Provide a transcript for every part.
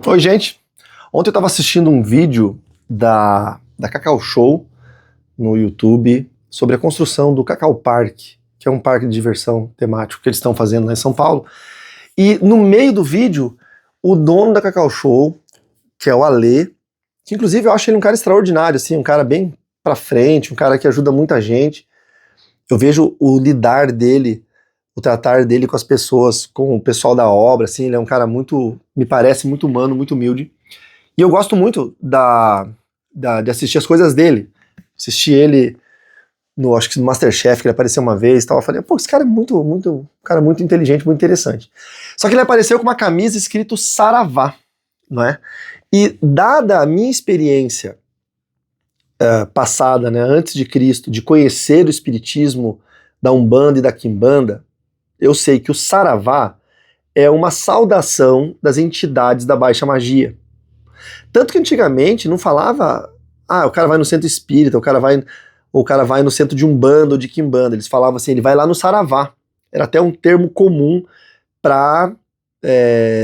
Oi, gente. Ontem eu estava assistindo um vídeo da Cacau Show no YouTube sobre a construção do Cacau Park, que é um parque de diversão temático que eles estão fazendo lá em São Paulo. E no meio do vídeo, o dono da Cacau Show, que é o Alê, que inclusive eu acho ele um cara extraordinário, assim, um cara bem pra frente, um cara que ajuda muita gente. Eu vejo o lidar dele, o tratar dele com as pessoas, com o pessoal da obra, assim, ele é um cara muito, me parece muito humano, muito humilde. E eu gosto muito de assistir as coisas dele. Assisti ele no, acho que no MasterChef, que ele apareceu uma vez e tal. Eu falei, pô, esse cara é um cara muito inteligente, muito interessante. Só que ele apareceu com uma camisa escrito Saravá, não é? E dada a minha experiência passada, né, antes de Cristo, de conhecer o espiritismo da Umbanda e da Quimbanda, eu sei que o Saravá é uma saudação das entidades da baixa magia. Tanto que antigamente não falava, o cara vai no centro espírita, o cara vai no centro de Umbanda ou de Quimbanda. Eles falavam assim, ele vai lá no Saravá. Era até um termo comum para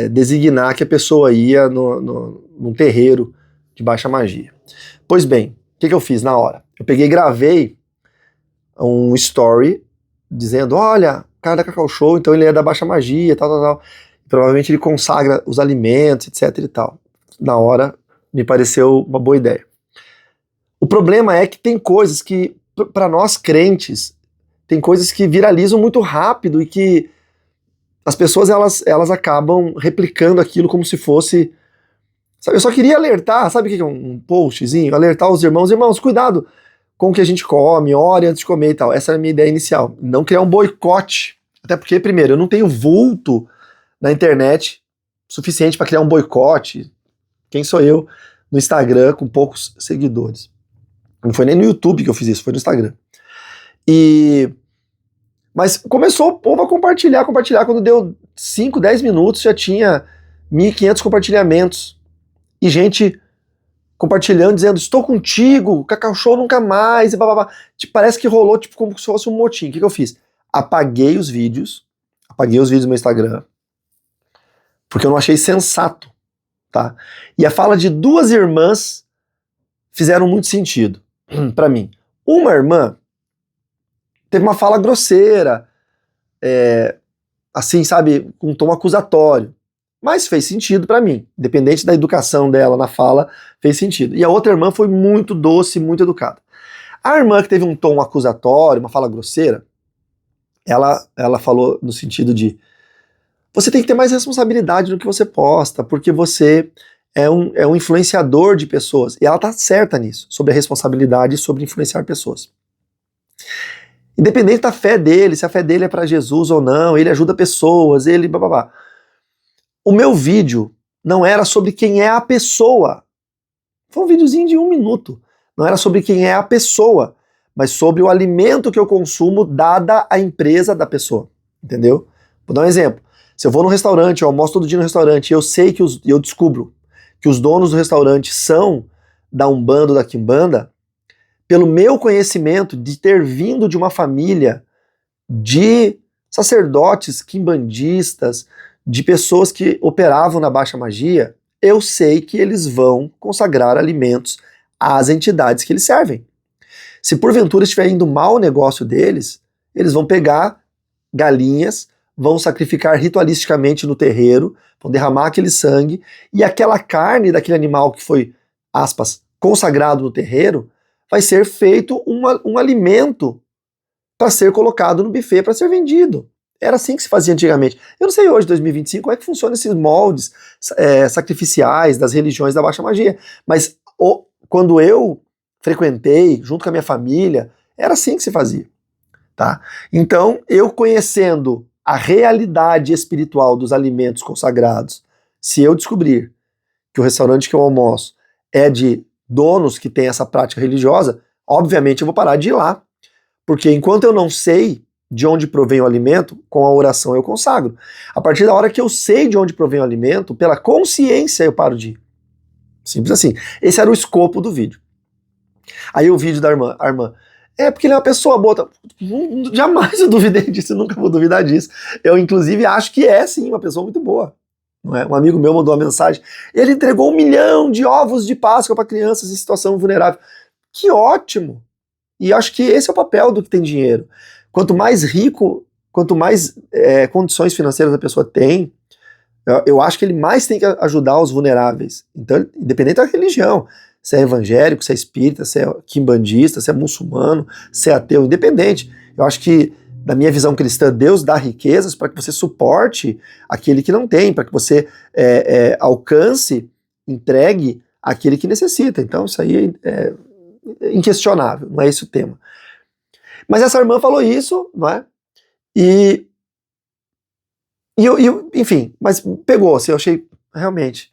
designar que a pessoa ia num terreiro de baixa magia. Pois bem, o que eu fiz na hora? Eu peguei e gravei um story dizendo, olha, o cara da Cacau Show, então ele é da baixa magia, tal. Provavelmente ele consagra os alimentos, etc e tal. Na hora, me pareceu uma boa ideia. O problema é que tem coisas que, para nós crentes, tem coisas que viralizam muito rápido e que as pessoas elas acabam replicando aquilo como se fosse... Sabe, eu só queria alertar, sabe o que é um postzinho? Alertar os irmãos, cuidado com o que a gente come, ore antes de comer e tal. Essa era a minha ideia inicial. Não criar um boicote. Até porque, primeiro, eu não tenho vulto na internet suficiente para criar um boicote. Quem sou eu no Instagram com poucos seguidores? Não foi nem no YouTube que eu fiz isso, foi no Instagram. Mas começou o povo a compartilhar. Quando deu 5, 10 minutos, já tinha 1.500 compartilhamentos. E gente compartilhando, dizendo, estou contigo, Cacau Show nunca mais, e bababá. Tipo, parece que rolou tipo, como se fosse um motim. O que eu fiz? Apaguei os vídeos do meu Instagram, porque eu não achei sensato, tá? E a fala de duas irmãs fizeram muito sentido pra mim. Uma irmã teve uma fala grosseira, assim, sabe, com um tom acusatório. Mas fez sentido pra mim. Independente da educação dela na fala, fez sentido. E a outra irmã foi muito doce, muito educada. A irmã que teve um tom acusatório, uma fala grosseira, ela falou no sentido de você tem que ter mais responsabilidade no que você posta, porque você é um influenciador de pessoas. E ela tá certa nisso, sobre a responsabilidade sobre influenciar pessoas. Independente da fé dele, se a fé dele é pra Jesus ou não, ele ajuda pessoas, ele bababá. O meu vídeo não era sobre quem é a pessoa. Foi um videozinho de 1 minuto. Não era sobre quem é a pessoa, mas sobre o alimento que eu consumo dada a empresa da pessoa. Entendeu? Vou dar um exemplo. Se eu vou num restaurante, eu almoço todo dia no restaurante, e eu sei que eu descubro que os donos do restaurante são da Umbanda ou da Quimbanda, pelo meu conhecimento de ter vindo de uma família de sacerdotes quimbandistas, de pessoas que operavam na baixa magia, eu sei que eles vão consagrar alimentos às entidades que eles servem. Se porventura estiver indo mal o negócio deles, eles vão pegar galinhas, vão sacrificar ritualisticamente no terreiro, vão derramar aquele sangue, e aquela carne daquele animal que foi, aspas, consagrado no terreiro, vai ser feito um alimento para ser colocado no buffet, para ser vendido. Era assim que se fazia antigamente. Eu não sei hoje, 2025, como é que funcionam esses moldes sacrificiais das religiões da baixa magia. Mas quando eu frequentei, junto com a minha família, era assim que se fazia. Tá? Então, eu conhecendo a realidade espiritual dos alimentos consagrados, se eu descobrir que o restaurante que eu almoço é de donos que têm essa prática religiosa, obviamente eu vou parar de ir lá. Porque enquanto eu não sei de onde provém o alimento, com a oração eu consagro. A partir da hora que eu sei de onde provém o alimento, pela consciência eu paro de ir. Simples assim. Esse era o escopo do vídeo. Aí o vídeo da irmã, a irmã, porque ele é uma pessoa boa. Jamais eu duvidei disso, eu nunca vou duvidar disso. Eu, inclusive, acho que é sim uma pessoa muito boa. não é? Um amigo meu mandou uma mensagem, ele entregou 1 milhão de ovos de Páscoa para crianças em situação vulnerável. Que ótimo! E acho que esse é o papel do que tem dinheiro. Quanto mais rico, quanto mais condições financeiras a pessoa tem, eu acho que ele mais tem que ajudar os vulneráveis. Então, independente da religião, se é evangélico, se é espírita, se é quimbandista, se é muçulmano, se é ateu, independente. Eu acho que, da minha visão cristã, Deus dá riquezas para que você suporte aquele que não tem, para que você alcance, entregue aquele que necessita. Então, isso aí é inquestionável, não é esse o tema. Mas essa irmã falou isso, não é? Enfim, mas pegou, assim, eu achei, realmente,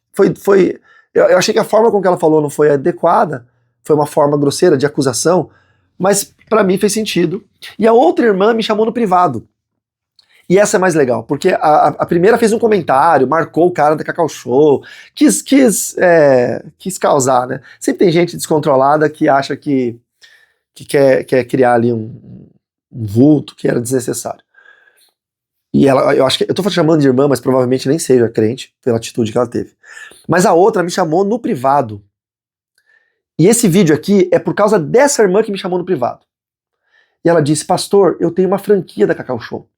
eu achei que a forma com que ela falou não foi adequada, foi uma forma grosseira de acusação, mas pra mim fez sentido. E a outra irmã me chamou no privado. E essa é mais legal, porque a primeira fez um comentário, marcou o cara da Cacau Show, quis causar, né? Sempre tem gente descontrolada que acha que quer criar ali um vulto que era desnecessário. E eu acho que eu tô chamando de irmã, mas provavelmente nem seja crente, pela atitude que ela teve. Mas a outra me chamou no privado. E esse vídeo aqui é por causa dessa irmã que me chamou no privado. E ela disse: pastor, eu tenho uma franquia da Cacau Show.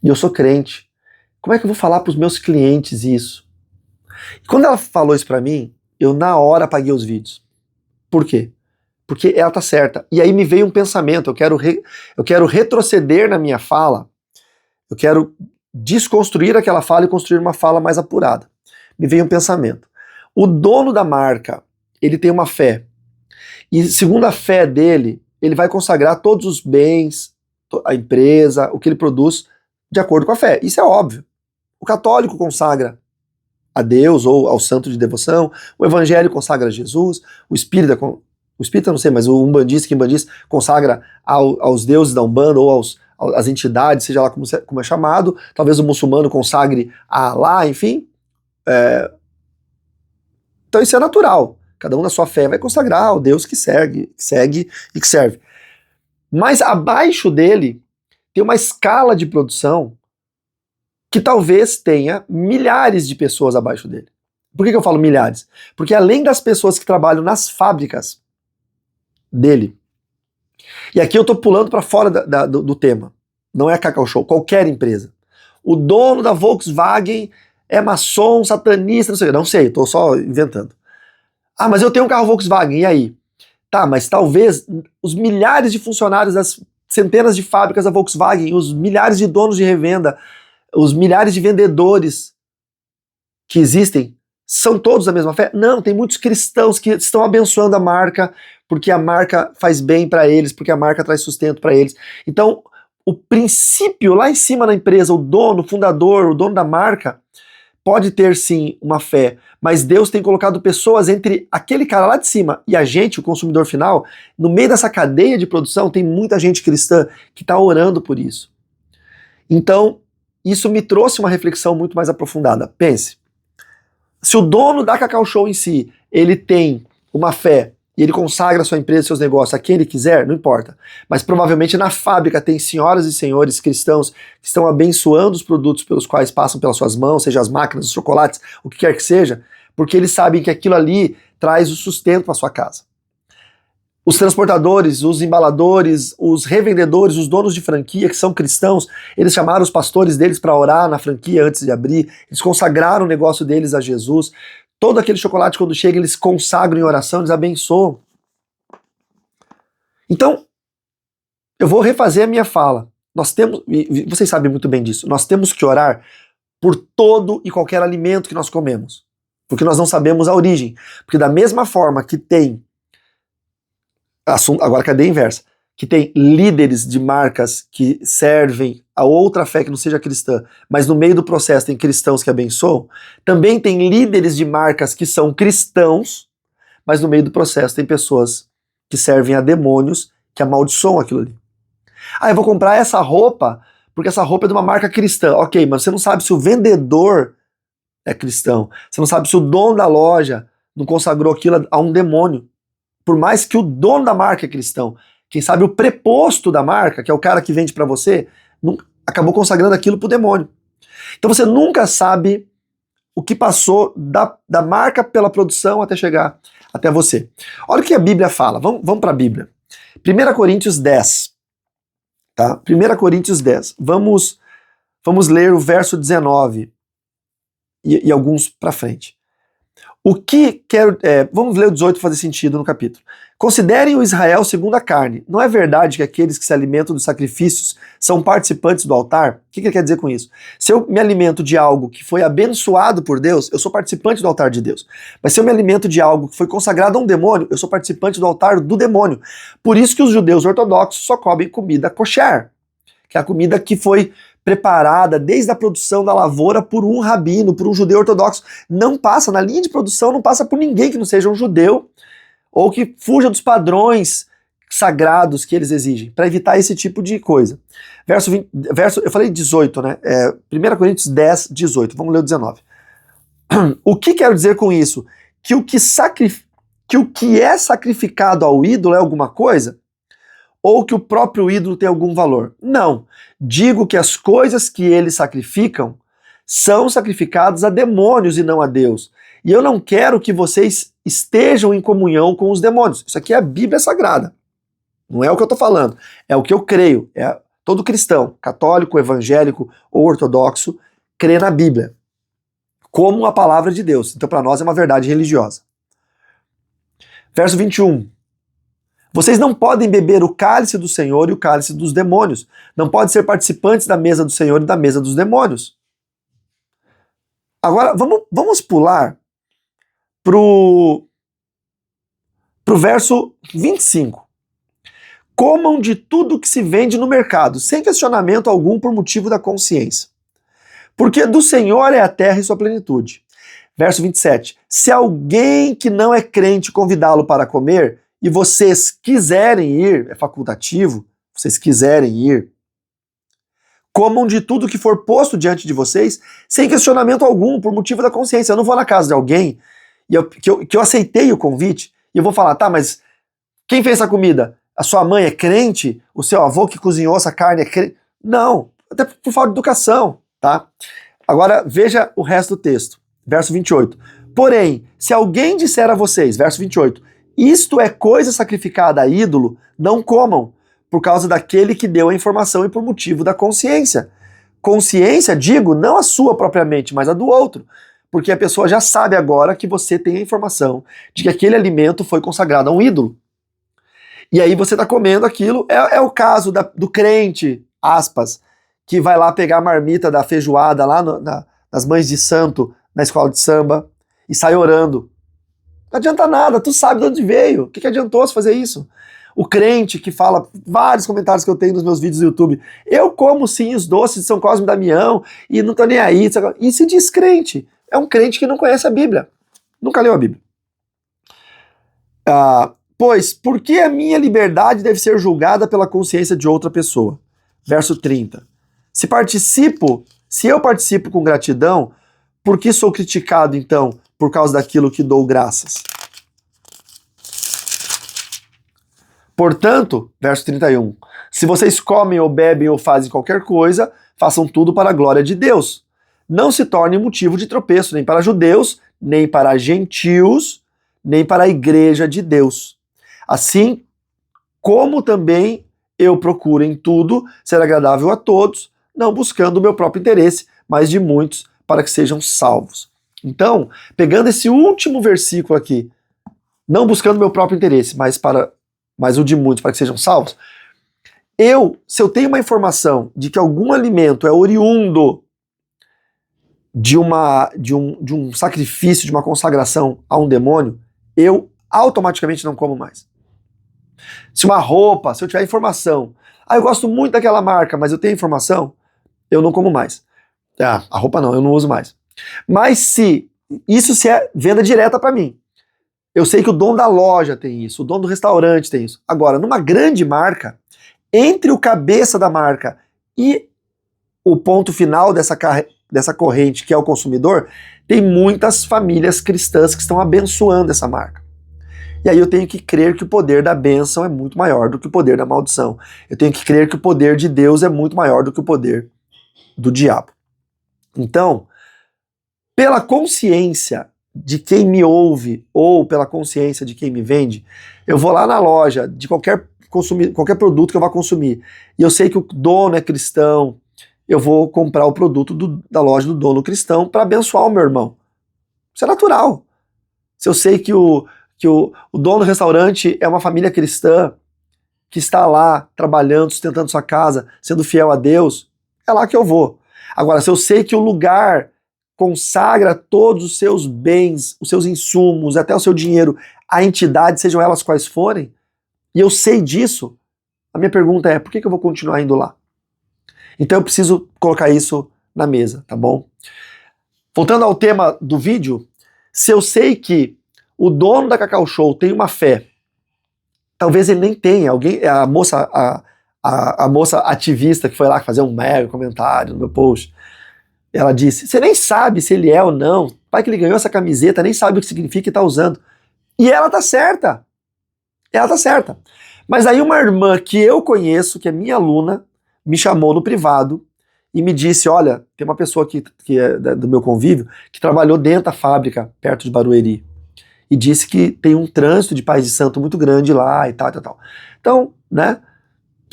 E eu sou crente. Como é que eu vou falar pros meus clientes isso? E quando ela falou isso pra mim, eu na hora apaguei os vídeos. Por quê? Porque ela tá certa. E aí me veio um pensamento, eu quero retroceder na minha fala. Eu quero desconstruir aquela fala e construir uma fala mais apurada. Me veio um pensamento. O dono da marca, ele tem uma fé. E segundo a fé dele, ele vai consagrar todos os bens, a empresa, o que ele produz, de acordo com a fé. Isso é óbvio. O católico consagra a Deus ou ao santo de devoção, o evangélico consagra a Jesus, o espírita eu não sei, mas o umbandista, quimbandista, consagra aos deuses da Umbanda ou às entidades, seja lá como é chamado. Talvez o muçulmano consagre a Alá, enfim. Então isso é natural. Cada um na sua fé vai consagrar ao Deus que segue e que serve. Mas abaixo dele tem uma escala de produção que talvez tenha milhares de pessoas abaixo dele. Por que eu falo milhares? Porque além das pessoas que trabalham nas fábricas dele, e aqui eu tô pulando para fora do tema, não é a Cacau Show, qualquer empresa. O dono da Volkswagen é maçom, satanista, não sei, tô só inventando. Ah, mas eu tenho um carro Volkswagen, e aí? Tá, mas talvez os milhares de funcionários das centenas de fábricas da Volkswagen, os milhares de donos de revenda, os milhares de vendedores que existem, são todos da mesma fé? Não, tem muitos cristãos que estão abençoando a marca, porque a marca faz bem para eles, porque a marca traz sustento para eles. Então, o princípio lá em cima na empresa, o dono, o fundador, o dono da marca, pode ter sim uma fé, mas Deus tem colocado pessoas entre aquele cara lá de cima e a gente, o consumidor final. No meio dessa cadeia de produção tem muita gente cristã que está orando por isso. Então, isso me trouxe uma reflexão muito mais aprofundada. Pense, se o dono da Cacau Show em si, ele tem uma fé e ele consagra a sua empresa, seus negócios a quem ele quiser, não importa. Mas provavelmente na fábrica tem senhoras e senhores cristãos que estão abençoando os produtos pelos quais passam pelas suas mãos, seja as máquinas, os chocolates, o que quer que seja, porque eles sabem que aquilo ali traz o sustento para sua casa. Os transportadores, os embaladores, os revendedores, os donos de franquia que são cristãos, eles chamaram os pastores deles para orar na franquia antes de abrir, eles consagraram o negócio deles a Jesus. Todo aquele chocolate, quando chega, eles consagram em oração, eles abençoam. Então, eu vou refazer a minha fala. Nós temos, e vocês sabem muito bem disso, nós temos que orar por todo e qualquer alimento que nós comemos, porque nós não sabemos a origem. Porque da mesma forma que tem, agora cadeia inversa, que tem líderes de marcas que servem a outra fé que não seja cristã, mas no meio do processo tem cristãos que abençoam, também tem líderes de marcas que são cristãos, mas no meio do processo tem pessoas que servem a demônios que amaldiçoam aquilo ali. Ah, eu vou comprar essa roupa porque essa roupa é de uma marca cristã. Ok, mas você não sabe se o vendedor é cristão, você não sabe se o dono da loja não consagrou aquilo a um demônio. Por mais que o dono da marca é cristão, quem sabe o preposto da marca, que é o cara que vende para você, acabou consagrando aquilo pro demônio. Então você nunca sabe o que passou da marca pela produção até chegar até você. Olha o que a Bíblia fala. Vamos para a Bíblia. 1 Coríntios 10. Tá? 1 Coríntios 10. Vamos ler o verso 19 e alguns para frente. O que quero... vamos ler o 18 para fazer sentido no capítulo. Considerem o Israel segundo a carne. Não é verdade que aqueles que se alimentam dos sacrifícios são participantes do altar? O que ele quer dizer com isso? Se eu me alimento de algo que foi abençoado por Deus, eu sou participante do altar de Deus. Mas se eu me alimento de algo que foi consagrado a um demônio, eu sou participante do altar do demônio. Por isso que os judeus ortodoxos só comem comida kosher, que é a comida que foi preparada desde a produção da lavoura por um rabino, por um judeu ortodoxo. Não passa, na linha de produção, não passa por ninguém que não seja um judeu ou que fuja dos padrões sagrados que eles exigem, para evitar esse tipo de coisa. Eu falei 18, né? 1 Coríntios 10, 18. Vamos ler o 19. O que quero dizer com isso? Que o que é sacrificado ao ídolo é alguma coisa? Ou que o próprio ídolo tem algum valor? Não. Digo que as coisas que eles sacrificam são sacrificadas a demônios e não a Deus. E eu não quero que vocês estejam em comunhão com os demônios. Isso aqui é a Bíblia Sagrada. Não é o que eu estou falando. É o que eu creio. Todo cristão, católico, evangélico ou ortodoxo, crê na Bíblia como a palavra de Deus. Então para nós é uma verdade religiosa. Verso 21. Vocês não podem beber o cálice do Senhor e o cálice dos demônios. Não podem ser participantes da mesa do Senhor e da mesa dos demônios. Agora, vamos pular pro verso 25. Comam de tudo que se vende no mercado, sem questionamento algum por motivo da consciência. Porque do Senhor é a terra e sua plenitude. Verso 27. Se alguém que não é crente convidá-lo para comer, e vocês quiserem ir, é facultativo, vocês quiserem ir, comam de tudo que for posto diante de vocês, sem questionamento algum, por motivo da consciência. Eu não vou na casa de alguém que eu aceitei o convite, e eu vou falar, tá, mas quem fez essa comida? A sua mãe é crente? O seu avô que cozinhou essa carne é crente? Não, até por falta de educação, tá? Agora veja o resto do texto, verso 28. Porém, se alguém disser a vocês, verso 28, isto é coisa sacrificada a ídolo, não comam, por causa daquele que deu a informação e por motivo da consciência. Consciência, digo, não a sua propriamente, mas a do outro. Porque a pessoa já sabe agora que você tem a informação de que aquele alimento foi consagrado a um ídolo. E aí você está comendo aquilo, é o caso do crente, aspas, que vai lá pegar a marmita da feijoada lá nas mães de santo, na escola de samba, e sai orando. Não adianta nada, tu sabe de onde veio. O que adiantou se fazer isso? O crente que fala, vários comentários que eu tenho nos meus vídeos do YouTube, eu como sim os doces de São Cosme e Damião e não tô nem aí. E se diz crente. É um crente que não conhece a Bíblia. Nunca leu a Bíblia. Pois, por que a minha liberdade deve ser julgada pela consciência de outra pessoa? Verso 30. Se eu participo com gratidão, por que sou criticado então por causa daquilo que dou graças? Portanto, verso 31, se vocês comem ou bebem ou fazem qualquer coisa, façam tudo para a glória de Deus. Não se torne motivo de tropeço nem para judeus, nem para gentios, nem para a igreja de Deus. Assim como também eu procuro em tudo ser agradável a todos, não buscando o meu próprio interesse, mas de muitos, para que sejam salvos. Então, pegando esse último versículo aqui, não buscando o meu próprio interesse, mas o de muitos, para que sejam salvos, se eu tenho uma informação de que algum alimento é oriundo de um sacrifício, de uma consagração a um demônio, eu automaticamente não como mais. Se uma roupa, se eu tiver informação, eu gosto muito daquela marca, mas eu tenho informação, eu não como mais. A roupa não, eu não uso mais. Mas se é venda direta para mim, eu sei que o dono da loja tem isso, o dono do restaurante tem isso. Agora, numa grande marca, entre o cabeça da marca e o ponto final dessa corrente, que é o consumidor, tem muitas famílias cristãs que estão abençoando essa marca. E aí eu tenho que crer que o poder da bênção é muito maior do que o poder da maldição. Eu tenho que crer que o poder de Deus é muito maior do que o poder do diabo. Então, pela consciência de quem me ouve ou pela consciência de quem me vende, eu vou lá na loja de qualquer produto que eu vá consumir e eu sei que o dono é cristão, eu vou comprar o produto da loja do dono cristão para abençoar o meu irmão. Isso é natural. Se eu sei que o dono do restaurante é uma família cristã que está lá trabalhando, sustentando sua casa, sendo fiel a Deus, é lá que eu vou. Agora, se eu sei que o lugar consagra todos os seus bens, os seus insumos, até o seu dinheiro, à entidade, sejam elas quais forem, e eu sei disso, a minha pergunta é, por que eu vou continuar indo lá? Então eu preciso colocar isso na mesa, tá bom? Voltando ao tema do vídeo, se eu sei que o dono da Cacau Show tem uma fé, talvez ele nem tenha, a moça ativista que foi lá fazer um mega comentário no meu post, ela disse, você nem sabe se ele é ou não, pai que ele ganhou essa camiseta, nem sabe o que significa e tá usando. E ela tá certa. Ela tá certa. Mas aí uma irmã que eu conheço, que é minha aluna, me chamou no privado e me disse, olha, tem uma pessoa que é do meu convívio, que trabalhou dentro da fábrica, perto de Barueri, e disse que tem um trânsito de paz e santo muito grande lá e tal, tal, tal. Então, né,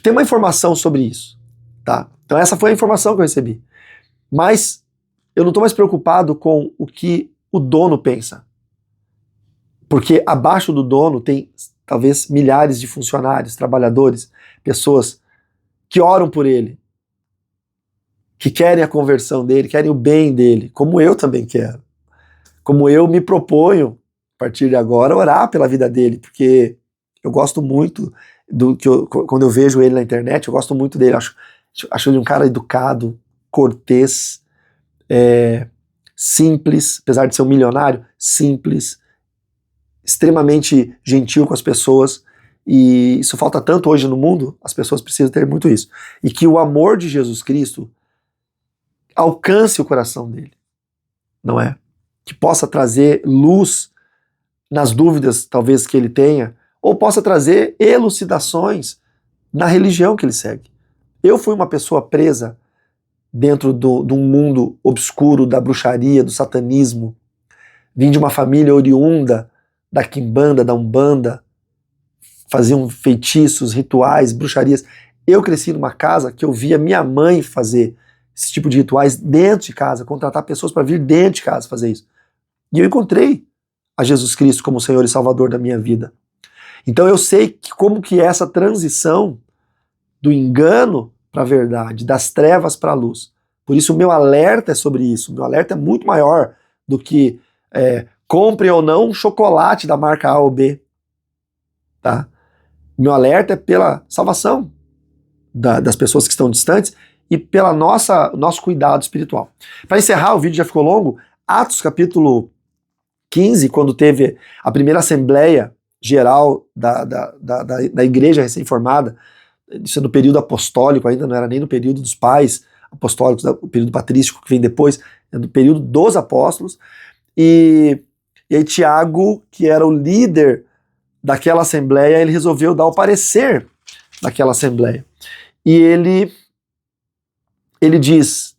tem uma informação sobre isso, tá? Então essa foi a informação que eu recebi. Mas eu não estou mais preocupado com o que o dono pensa. Porque abaixo do dono tem talvez milhares de funcionários, trabalhadores, pessoas que oram por ele, que querem a conversão dele, querem o bem dele, como eu também quero. Como eu me proponho, a partir de agora, orar pela vida dele, porque eu gosto muito quando eu vejo ele na internet, eu gosto muito dele, acho ele um cara educado, cortês, simples, apesar de ser um milionário, simples, extremamente gentil com as pessoas, e isso falta tanto hoje no mundo, as pessoas precisam ter muito isso. E que o amor de Jesus Cristo alcance o coração dele, não é? Que possa trazer luz nas dúvidas, talvez, que ele tenha, ou possa trazer elucidações na religião que ele segue. Eu fui uma pessoa presa dentro de um mundo obscuro da bruxaria, do satanismo. Vim de uma família oriunda da quimbanda, da umbanda, faziam feitiços, rituais, bruxarias. Eu cresci numa casa que eu via minha mãe fazer esse tipo de rituais dentro de casa, contratar pessoas para vir dentro de casa fazer isso. E eu encontrei a Jesus Cristo como Senhor e Salvador da minha vida. Então eu sei como que é essa transição do engano para a verdade, das trevas para a luz. Por isso o meu alerta é sobre isso. O meu alerta é muito maior do que compre ou não um chocolate da marca A ou B. Tá? O meu alerta é pela salvação das pessoas que estão distantes e pela nosso cuidado espiritual. Para encerrar, o vídeo já ficou longo, Atos capítulo 15, quando teve a primeira assembleia geral da igreja recém-formada, isso é no período apostólico ainda, não era nem no período dos pais apostólicos, o período patrístico que vem depois, é no período dos apóstolos, e aí Tiago, que era o líder daquela assembleia, ele resolveu dar o parecer daquela assembleia. E ele diz,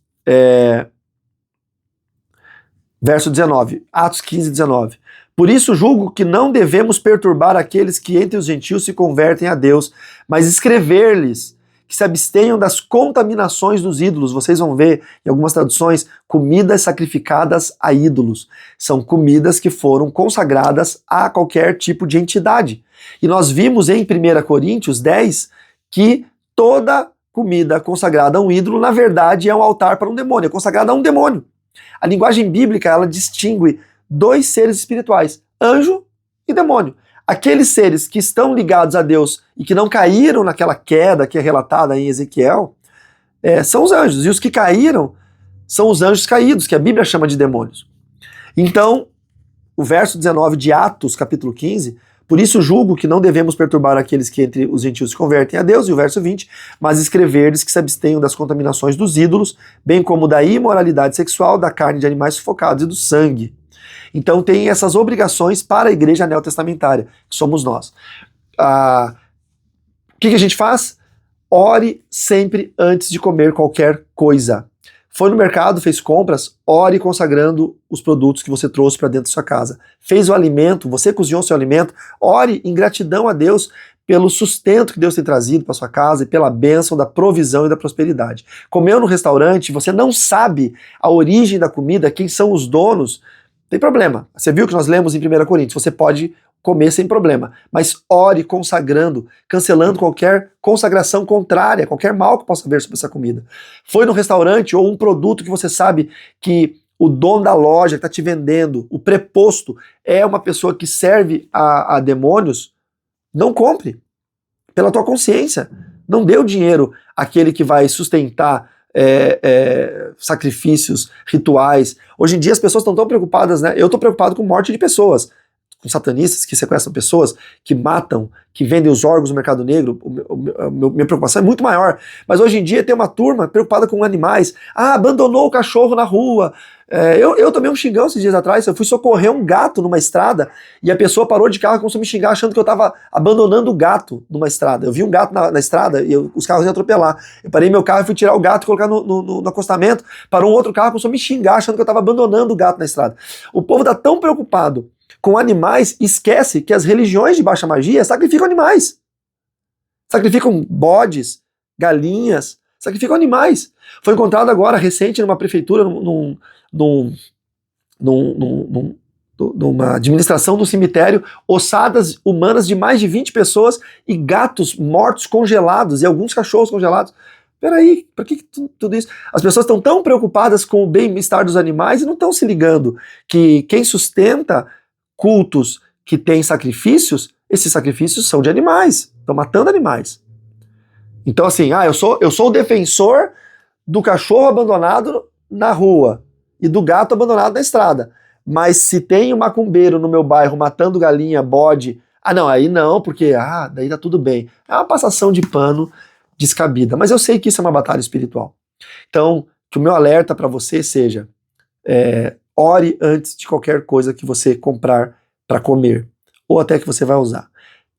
verso 19, Atos 15, 19, por isso julgo que não devemos perturbar aqueles que entre os gentios se convertem a Deus, mas escrever-lhes que se abstenham das contaminações dos ídolos. Vocês vão ver em algumas traduções, comidas sacrificadas a ídolos. São comidas que foram consagradas a qualquer tipo de entidade. E nós vimos em 1 Coríntios 10 que toda comida consagrada a um ídolo, na verdade, é um altar para um demônio, é consagrada a um demônio. A linguagem bíblica, ela distingue dois seres espirituais, anjo e demônio. Aqueles seres que estão ligados a Deus e que não caíram naquela queda que é relatada em Ezequiel, são os anjos. E os que caíram são os anjos caídos, que a Bíblia chama de demônios. Então, o verso 19 de Atos, capítulo 15, por isso julgo que não devemos perturbar aqueles que entre os gentios se convertem a Deus, e o verso 20, mas escrever-lhes que se abstenham das contaminações dos ídolos, bem como da imoralidade sexual, da carne de animais sufocados e do sangue. Então tem essas obrigações para a igreja neotestamentária, que somos nós. O que a gente faz? Ore sempre antes de comer qualquer coisa. Foi no mercado, fez compras, ore consagrando os produtos que você trouxe para dentro da sua casa. Fez o alimento, você cozinhou seu alimento, ore em gratidão a Deus pelo sustento que Deus tem trazido para sua casa e pela bênção da provisão e da prosperidade. Comeu no restaurante, você não sabe a origem da comida, quem são os donos, tem problema. Você viu que nós lemos em 1 Coríntios, você pode comer sem problema, mas ore consagrando, cancelando qualquer consagração contrária, qualquer mal que possa haver sobre essa comida. Foi no restaurante ou um produto que você sabe que o dono da loja que está te vendendo, o preposto, é uma pessoa que serve a demônios, não compre, pela tua consciência. Não dê o dinheiro àquele que vai sustentar sacrifícios, rituais. Hoje em dia as pessoas estão tão preocupadas, né? Eu estou preocupado com morte de pessoas, com satanistas que sequestram pessoas, que matam, que vendem os órgãos no mercado negro. Minha preocupação é muito maior. Mas hoje em dia tem uma turma preocupada com animais. Ah, abandonou o cachorro na rua. Eu tomei um xingão esses dias atrás. Eu fui socorrer um gato numa estrada e a pessoa parou de carro e começou a me xingar achando que eu estava abandonando o gato numa estrada. Eu vi um gato na estrada e os carros iam atropelar. Eu parei meu carro e fui tirar o gato e colocar no acostamento. Parou um outro carro e começou a me xingar achando que eu estava abandonando o gato na estrada. O povo está tão preocupado com animais, esquece que as religiões de baixa magia sacrificam animais. Sacrificam bodes, galinhas, sacrificam animais. Foi encontrado agora, recente, numa prefeitura, numa administração do cemitério, ossadas humanas de mais de 20 pessoas e gatos mortos congelados e alguns cachorros congelados. Peraí, por que tudo isso? As pessoas estão tão preocupadas com o bem-estar dos animais e não estão se ligando que quem sustenta cultos que têm sacrifícios, esses sacrifícios são de animais, estão matando animais. Então assim, eu sou o defensor do cachorro abandonado na rua e do gato abandonado na estrada, mas se tem um macumbeiro no meu bairro matando galinha, bode, aí não, porque daí tá tudo bem. É uma passação de pano descabida, mas eu sei que isso é uma batalha espiritual. Então, que o meu alerta para você seja, ore antes de qualquer coisa que você comprar para comer, ou até que você vai usar.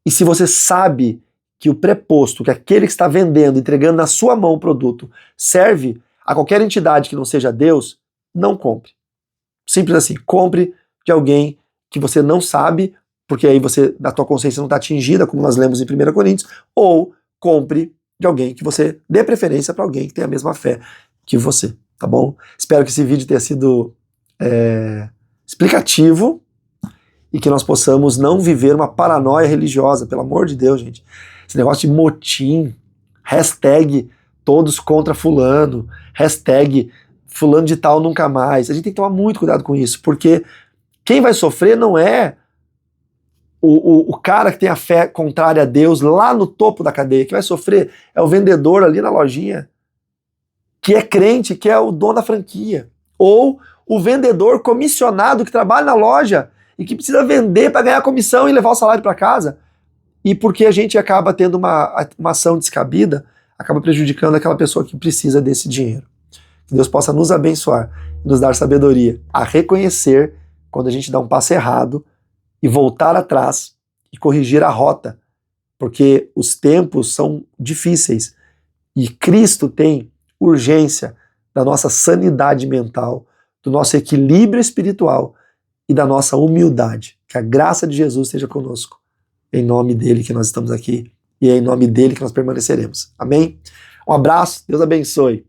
E se você sabe que o preposto, que aquele que está vendendo, entregando na sua mão o produto, serve a qualquer entidade que não seja Deus, não compre. Simples assim, compre de alguém que você não sabe, porque aí a tua consciência não está atingida, como nós lemos em 1 Coríntios, ou compre de alguém que você dê preferência para alguém que tem a mesma fé que você, tá bom? Espero que esse vídeo tenha sido explicativo e que nós possamos não viver uma paranoia religiosa, pelo amor de Deus, gente. Esse negócio de motim, hashtag todos contra fulano, hashtag fulano de tal nunca mais. A gente tem que tomar muito cuidado com isso, porque quem vai sofrer não é o cara que tem a fé contrária a Deus lá no topo da cadeia. Quem vai sofrer é o vendedor ali na lojinha, que é crente, que é o dono da franquia. Ou o vendedor comissionado que trabalha na loja e que precisa vender para ganhar comissão e levar o salário para casa. E porque a gente acaba tendo uma ação descabida, acaba prejudicando aquela pessoa que precisa desse dinheiro. Que Deus possa nos abençoar, nos dar sabedoria a reconhecer quando a gente dá um passo errado e voltar atrás e corrigir a rota, porque os tempos são difíceis e Cristo tem urgência da nossa sanidade mental, do nosso equilíbrio espiritual e da nossa humildade. Que a graça de Jesus esteja conosco. Em nome dele que nós estamos aqui e é em nome dele que nós permaneceremos. Amém? Um abraço, Deus abençoe.